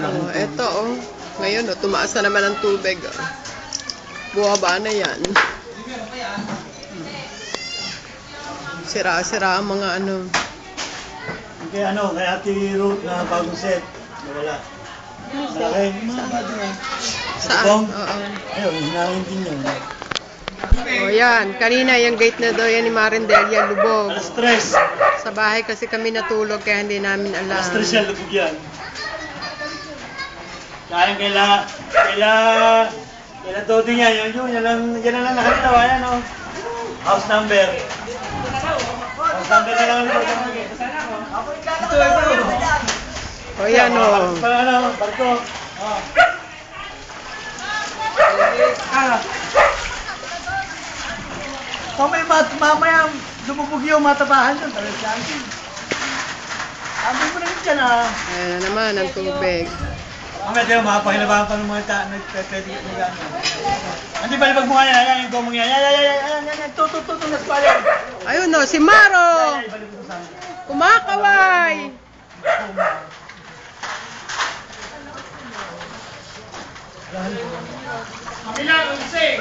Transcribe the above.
Oh, eto oh. Ngayon oh, tumaas na naman ang tubig. Oh. Buwaba na yan. Sira-sira ang mga ano. Kaya kaya Ate Ruth na bagong set. Nawala. Malaki. Saan? Oo. Ayun, hinangin din yun. O yan, kanina yung gate na daw yan ni Marindelia lubog. Alas 3. Sa bahay kasi kami natulog kaya hindi namin alam. Alas 3 yan, lubog yan. Kaila Toti niya, yan lang nakalilawa yan, oh. House number. House number na lang ulit. O yan o. Barko. So may mamaya lumubog yung matabahan doon. Sabi mo rin dyan, ah. Ayan na naman ang tubig. Mamaya tayo, makapakilabahan pa ng mga nagpepwede mo gano'n. Hindi, balibag mo nga yan, yung gomong yan. Yan, tutututut na squalor. Ayun o, si Maro! Kumakaway! Kami lang, sing!